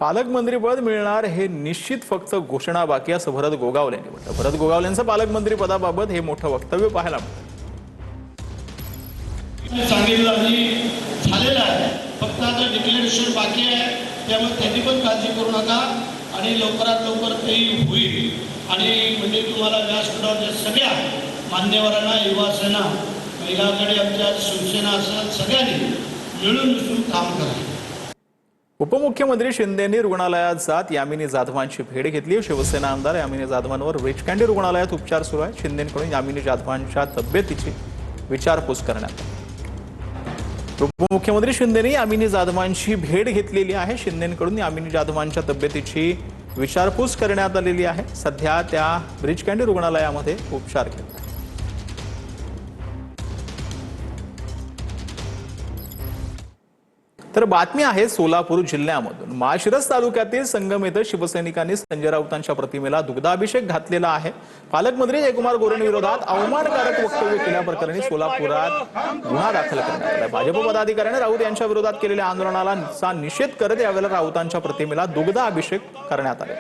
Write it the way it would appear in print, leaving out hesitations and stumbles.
पालकमंत्रीपद मिळणार हे निश्चित, फक्त घोषणा बाकी, असं भरत गोगावले यांनी म्हटलं। भरत गोगावलेंचं पालकमंत्री पदाबाबत हे मोठं वक्तव्य पाहायला मिळतं। सांगितलं झालेलं आहे, फक्त आता डिक्लेरेशन बाकी आहे, त्यामुळे त्यांनी पण काळजी करू नका आणि लवकरात लवकर तेही होईल। आणि म्हणजे तुम्हाला व्यासपीठावरच्या सगळ्या मान्यवरांना, युवा सेना, महिला आघाडी, आमच्या शिवसेना असेल, सगळ्यांनी मिळून मिसळून काम करा। उपमुख्यमंत्री शिंदेंनी रुग्णालयात जात यामिनी जाधवांची भेट घेतली। शिवसेना आमदार यामिनी जाधवांवर ब्रीच कँडी रुग्णालयात उपचार सुरू आहेत। शिंदेंकडून यामिनी जाधवांच्या तब्येतीची विचारपूस करण्यात आली। उपमुख्यमंत्री शिंदेंनी यामिनी जाधवांची भेट घेतलेली आहे। शिंदेंकडून यामिनी जाधवांच्या तब्येतीची विचारपूस करण्यात आलेली आहे। सध्या त्या ब्रीच कँडी रुग्णालयामध्ये उपचार घेत आहेत। तर बातमी आहे सोलापूर जिल्ह्यामधून। माळशिरस तालुक्यातील संगम येथे शिवसैनिकांनी संजय राऊतांच्या प्रतिमेला दुग्धाभिषेक घातलेला आहे। पालकमंत्री जयकुमार गोरेंविरोधात अवमानकारक वक्तव्य केल्याप्रकरणी सोलापुरात गुन्हा दाखल करण्यात आला। भाजप पदाधिकाऱ्यांनी राऊत यांच्या विरोधात केलेल्या आंदोलनाला निषेध करत यावेळेला राऊतांच्या प्रतिमेला दुग्धाभिषेक करण्यात आला।